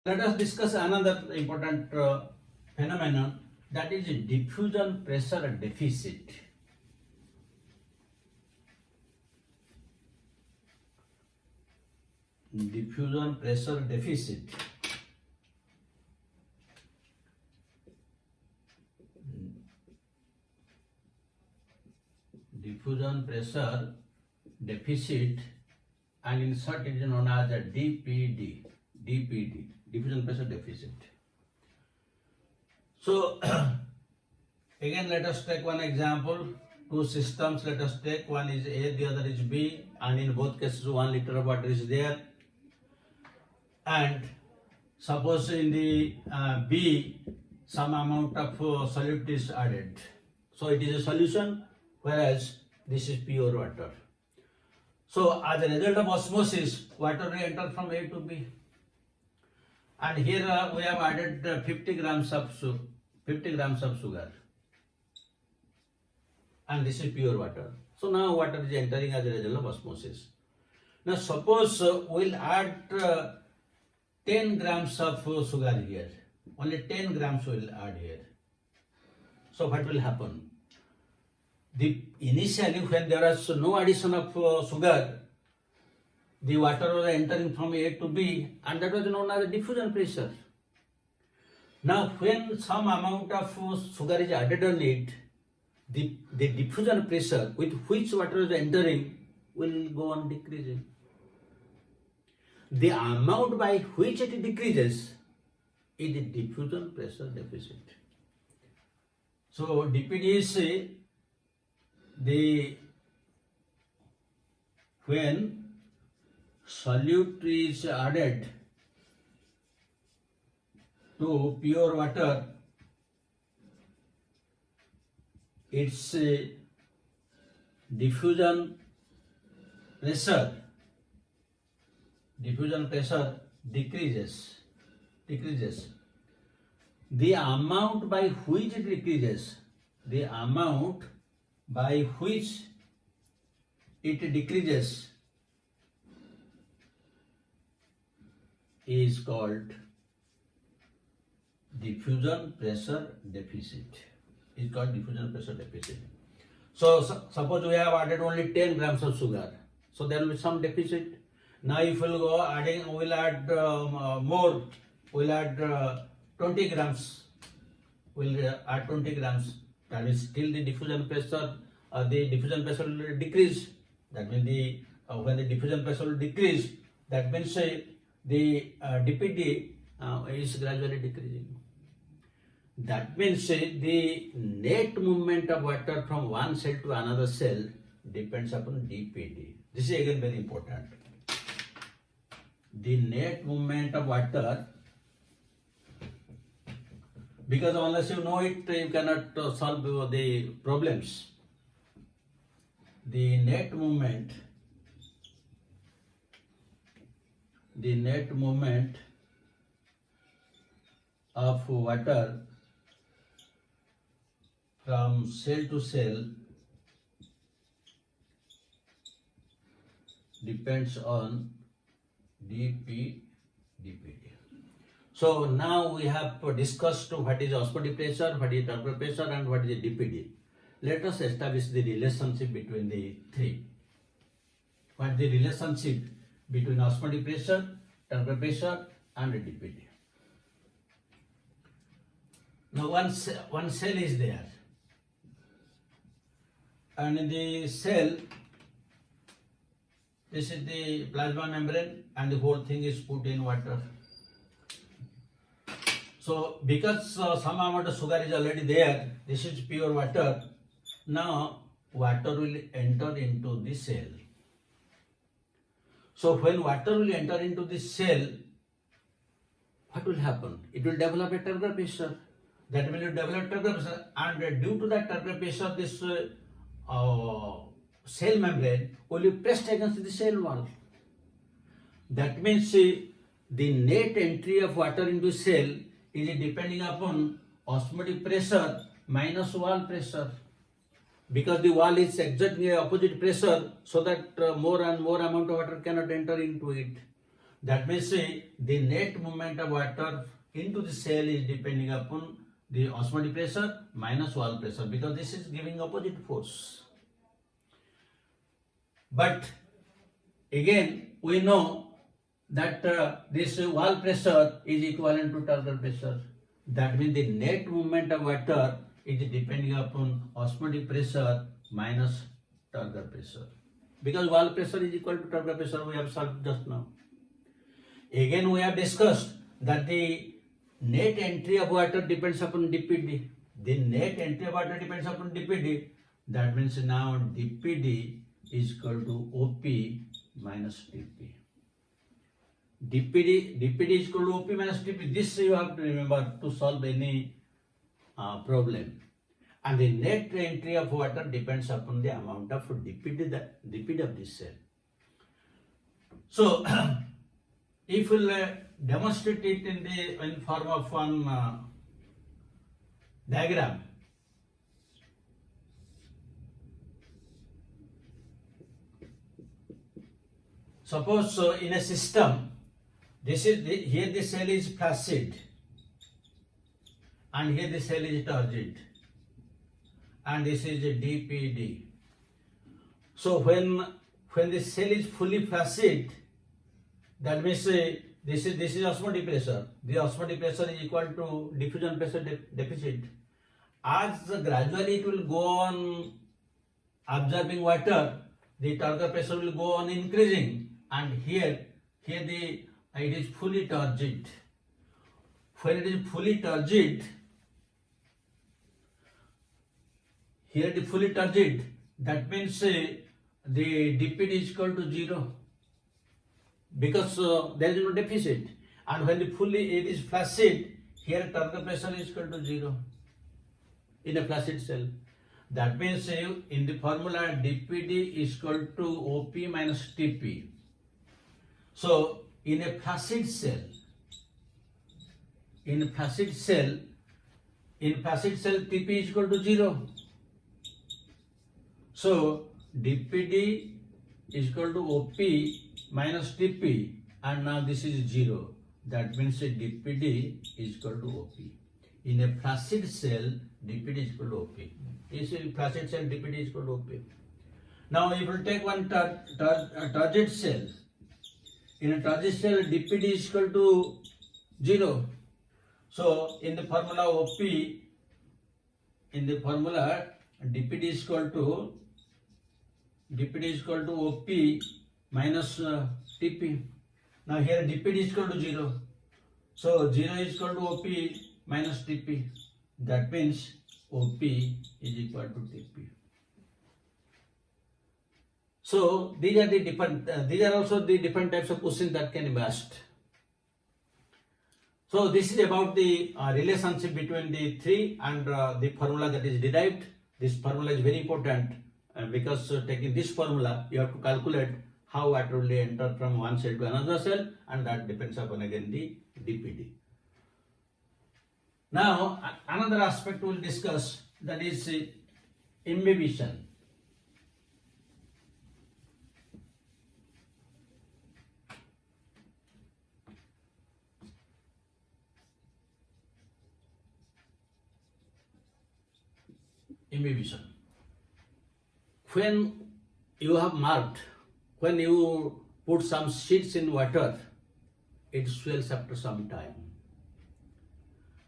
Let us discuss another important phenomenon, that is diffusion pressure deficit. Diffusion pressure deficit. Diffusion pressure deficit, and in short it is known as a DPD. Diffusion pressure deficit. So again let us take one example. Two systems let us take. One is A, the other is B, and in both cases 1 liter of water is there. And suppose in the B some amount of solute is added. So it is a solution, whereas this is pure water. So as a result of osmosis, water will enter from A to B. And here we have added 50 grams of sugar. And this is pure water. So now water is entering as a result of osmosis. Now suppose we'll add 10 grams of sugar here. Only 10 grams will add here. So what will happen? Initially when there was no addition of sugar, the water was entering from A to B, and that was known as diffusion pressure. Now when some amount of sugar is added on it, the diffusion pressure with which water is entering will go on decreasing. The amount by which it decreases is the diffusion pressure deficit. So DPD is when solute is added to pure water, its diffusion pressure decreases. The amount by which it decreases, is called diffusion pressure deficit. So suppose we have added only 10 grams of sugar, so there will be some deficit. Now if we'll go adding, we'll add more, we'll add 20 grams, that means still the diffusion pressure will decrease. That means when the diffusion pressure will decrease, that means the DPD is gradually decreasing. That means the net movement of water from one cell to another cell depends upon DPD. This is again very important. The net movement of water, because unless you know it, you cannot solve the problems. The net movement of water from cell to cell depends on DPD. So now we have discussed what is osmotic pressure, what is temperature pressure, and what is DPD. Let us establish the relationship between the three. What is the relationship between osmotic pressure, temperature pressure, and DPD? Now one cell is there, and in the cell, this is the plasma membrane, and the whole thing is put in water. So because some amount of sugar is already there, this is pure water. Now water will enter into the cell. So when water will enter into the cell, what will happen? It will develop a temperature pressure. That will develop temperature pressure, and due to that temperature pressure, this cell membrane will be pressed against the cell wall. That means the net entry of water into cell is depending upon osmotic pressure minus wall pressure, because the wall is exerting a opposite pressure, so that more and more amount of water cannot enter into it. That means the net movement of water into the cell is depending upon the osmotic pressure minus wall pressure, because this is giving opposite force. But again, we know that this wall pressure is equivalent to turgor pressure. That means the net movement of water is depending upon osmotic pressure minus turgor pressure. Because wall pressure is equal to turgor pressure, we have solved just now. Again, we have discussed that the net entry of water depends upon DPD. The net entry of water depends upon DPD. That means now DPD is equal to OP minus TP. DPD is equal to OP minus TP. This you have to remember to solve any problem. And the net entry of water depends upon the amount of DPD of this cell. So, if we will demonstrate it in form of one diagram. Suppose in a system, here the cell is flaccid, and here the cell is turgid, and this is a DPD. So when the cell is fully flaccid, that means this is osmotic pressure. The osmotic pressure is equal to diffusion pressure deficit. As gradually it will go on absorbing water, the turgor pressure will go on increasing, and here it is fully turgid. When it is fully turgid, here it is fully turgid, that means the DPD is equal to 0, because there is no deficit. And when it is flaccid, here turgor pressure is equal to 0 in a flaccid cell. That means in the formula DPD is equal to OP minus TP. So in a flaccid cell, TP is equal to 0. So DPD is equal to OP minus TP, and now this is 0. That means DPD is equal to OP. In a flaccid cell, DPD is equal to OP. This is flaccid cell, DPD is equal to OP. Now if you take one turgid cell, in a turgid cell, DPD is equal to 0. So in the formula OP, DPD is equal to OP minus TP. Now here DPD is equal to 0. So 0 is equal to OP minus TP. That means OP is equal to TP. So these are also the different types of questions that can be asked. So this is about the relationship between the three and the formula that is derived. This formula is very important because taking this formula, you have to calculate how water will enter from one cell to another cell, and that depends upon again the DPD. Now another aspect we will discuss, that is imbibition. Imbibition. When you have marked, when you put some seeds in water, it swells after some time.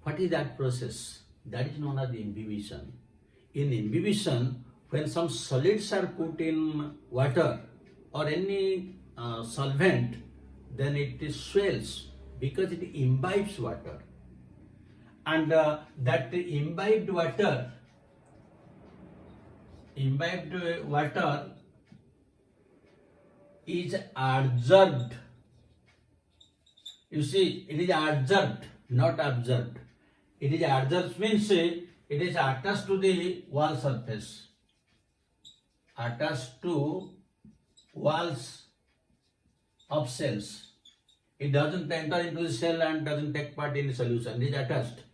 What is that process? That is known as imbibition. In imbibition, when some solids are put in water or any solvent, then it swells because it imbibes water. And that imbibed water is adsorbed. You see, it is adsorbed, not absorbed. It is adsorbed means it is attached to the wall surface. Attached to walls of cells. It doesn't enter into the cell and doesn't take part in the solution. It is attached.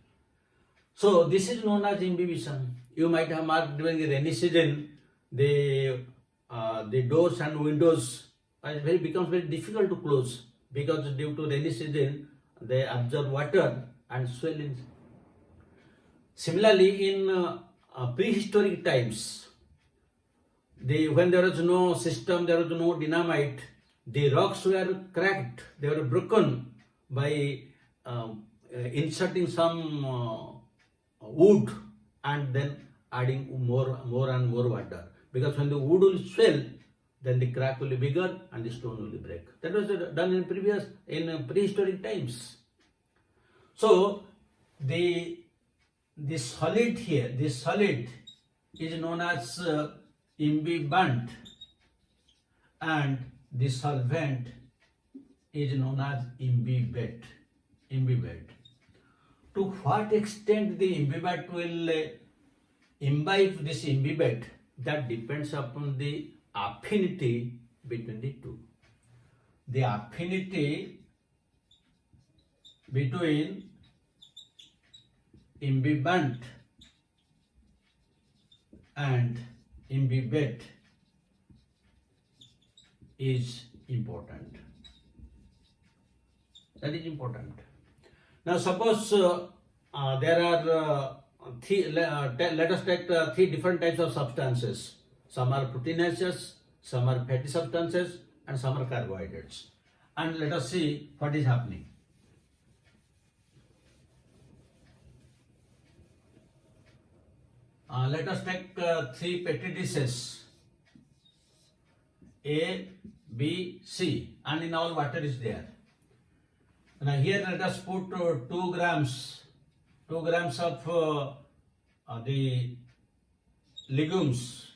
So this is known as imbibition. You might have marked during the rainy season, the doors and windows becomes very difficult to close. because due to rainy season they absorb water and swell in. Similarly, in prehistoric times, when there was no system, there was no dynamite, the rocks were cracked, they were broken by inserting some wood and then adding more and more water. Because when the wood will swell, then the crack will be bigger and the stone will break. That was done in prehistoric times. So the solid here, this solid is known as imbibant, and the solvent is known as imbibate. To what extent the imbibate will imbibe this imbibate, that depends upon the affinity between the two. The affinity between imbibant and imbibate is important. That is important. Now suppose there are let us take three different types of substances. Some are proteinaceous, some are fatty substances, and some are carbohydrates. And let us see what is happening. Let us take three petri dishes, A, B, C, and in all water is there. Now here let us put 2 grams of the legumes,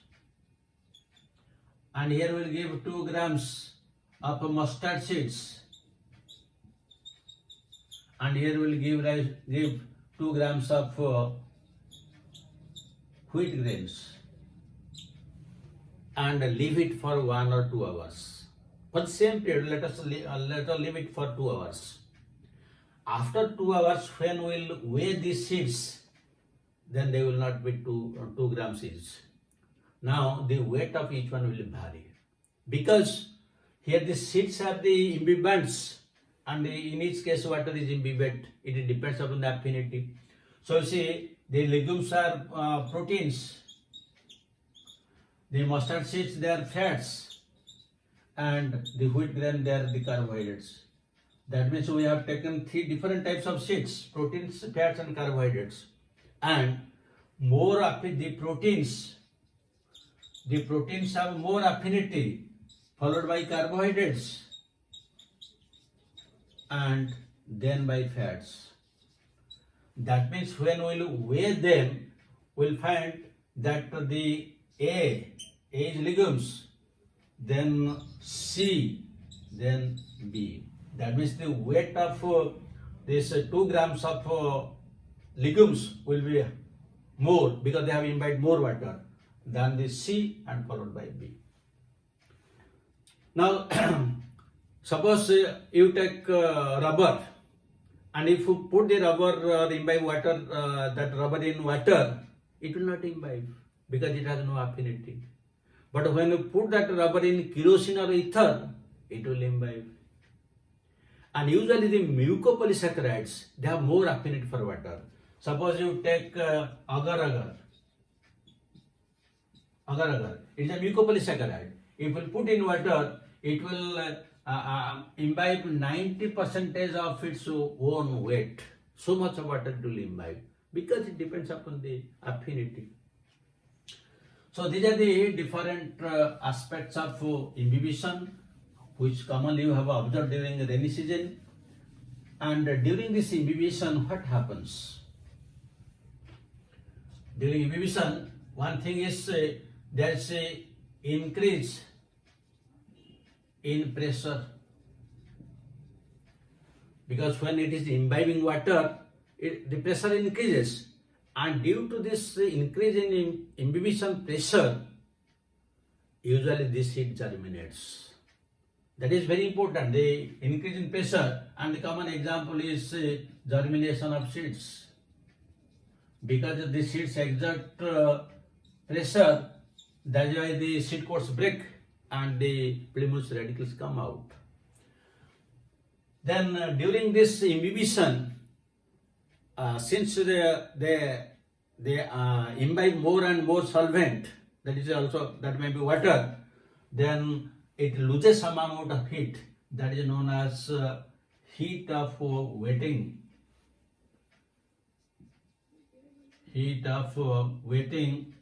and here we will give 2 grams of mustard seeds, and here we will give 2 grams of wheat grains, and leave it for 1 or 2 hours. For the same period, let us leave it for 2 hours. After 2 hours, when we will weigh these seeds, then they will not be 2 grams each. Now the weight of each one will vary, because here the seeds are the imbibants, and in each case water is imbibate. It depends upon the affinity. So you see, the legumes are proteins, the mustard seeds they are fats, and the wheat grain they are the carbohydrates. That means we have taken 3 different types of seeds: proteins, fats, and carbohydrates. And the proteins have more affinity, followed by carbohydrates, and then by fats. That means when we will weigh them, we will find that the A is legumes, then C, then B. That means the weight of this 2 grams of legumes will be more, because they have imbibed more water than the C, and followed by B. Now suppose you take rubber, and if you put the rubber, the imbibed water, that rubber in water, it will not imbibe because it has no affinity. But when you put that rubber in kerosene or ether, it will imbibe. And usually the mucopolysaccharides, they have more affinity for water. Suppose you take agar-agar. It is a mucopolysaccharide. If you put in water, it will imbibe 90% of its own weight. So much of water it will imbibe, because it depends upon the affinity. So these are the different aspects of imbibition, which commonly you have observed during the rainy season. And during this imbibition, what happens? During imbibition, one thing is there is an increase in pressure, because when it is imbibing water, the pressure increases, and due to this increase in imbibition pressure, usually this seed germinates. That is very important, the increase in pressure, and the common example is germination of seeds. Because the seeds exert pressure, that is why the seed coats break and the plymouth radicals come out. Then during this imbibition, since they imbibe more and more solvent, that may be water, then it loses some amount of heat. That is known as heat of wetting. Heat of wetting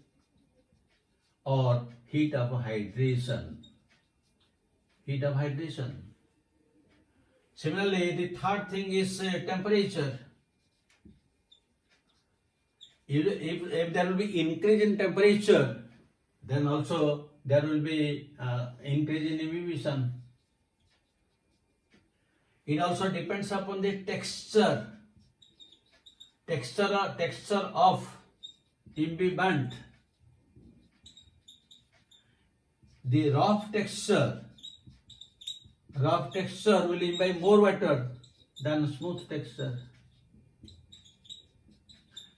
or heat of hydration. Heat of hydration. Similarly, the third thing is temperature. If there will be increase in temperature, then also there will be increase in imbibition. It also depends upon the texture of imbibant. The rough texture will imbibe more water than smooth texture,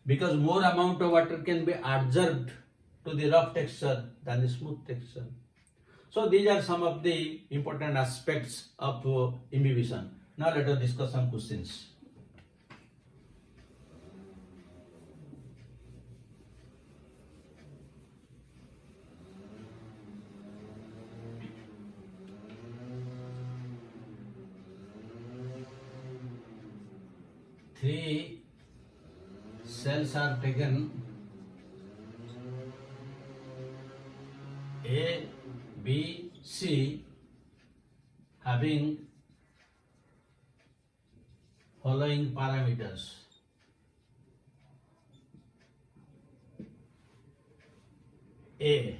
because more amount of water can be adsorbed to the rough texture than the smooth texture. So these are some of the important aspects of imbibition. Now let us discuss some questions. Three cells are taken, A, B, C, having following parameters. A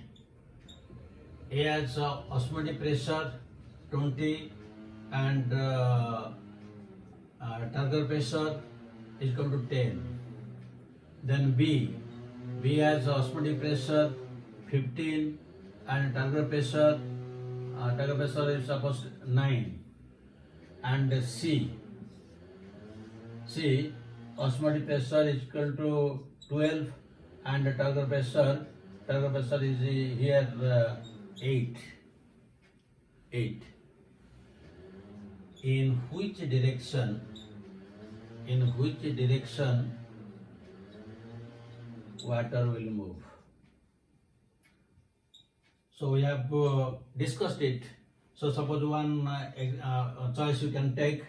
has osmotic pressure 20 and turgor pressure is equal to 10. Then B has osmotic pressure 15 and turgor pressure is supposed 9. And C osmotic pressure is equal to 12 and turgor pressure is here 8. In which direction water will move? So we have discussed it. So suppose one choice you can take.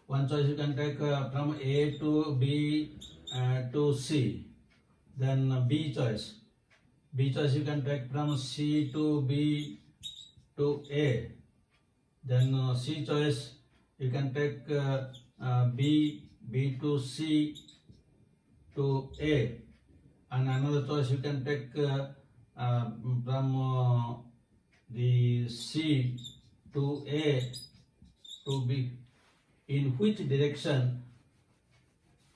One choice you can take from A to B to C. Then B choice you can take from C to B to A. Then C choice you can take B to C to A. And another choice you can take from the C to A to B. In which direction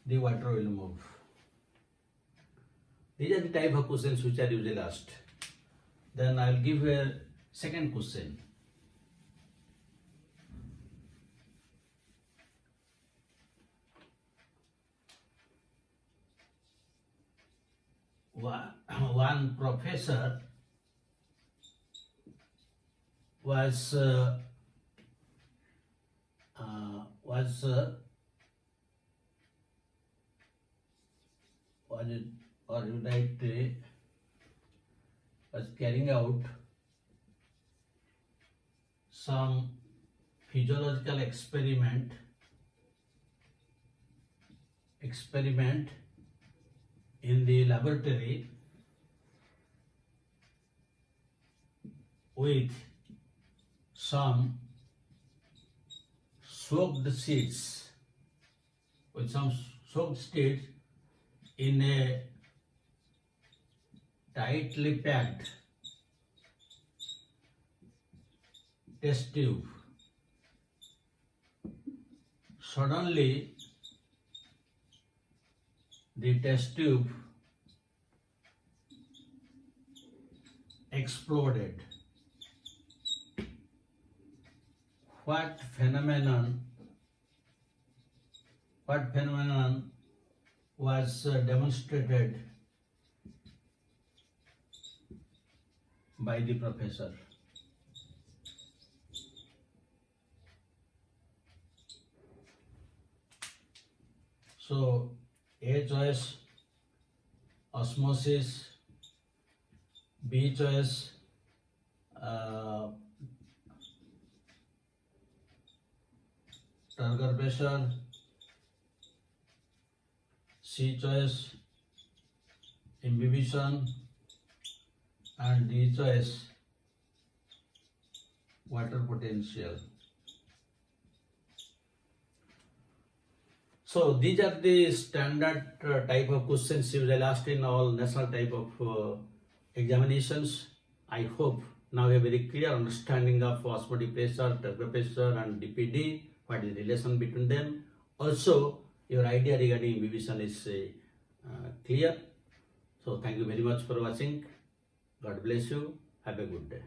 the water will move? These are the type of questions which are usually asked. Then I will give a second question. One professor was carrying out some physiological experiment in the laboratory with some soaked seeds in a tightly packed test tube. Suddenly, the test tube exploded. What phenomenon was demonstrated by the professor. So A choice osmosis, B choice turgor pressure, C choice imbibition, and D choice water potential. So these are the standard type of questions usually asked in all national type of examinations. I hope now you have a very clear understanding of osmotic pressure, turgor pressure, and DPD. What is the relation between them? Also, your idea regarding imbibition is clear. So thank you very much for watching. God bless you. Have a good day.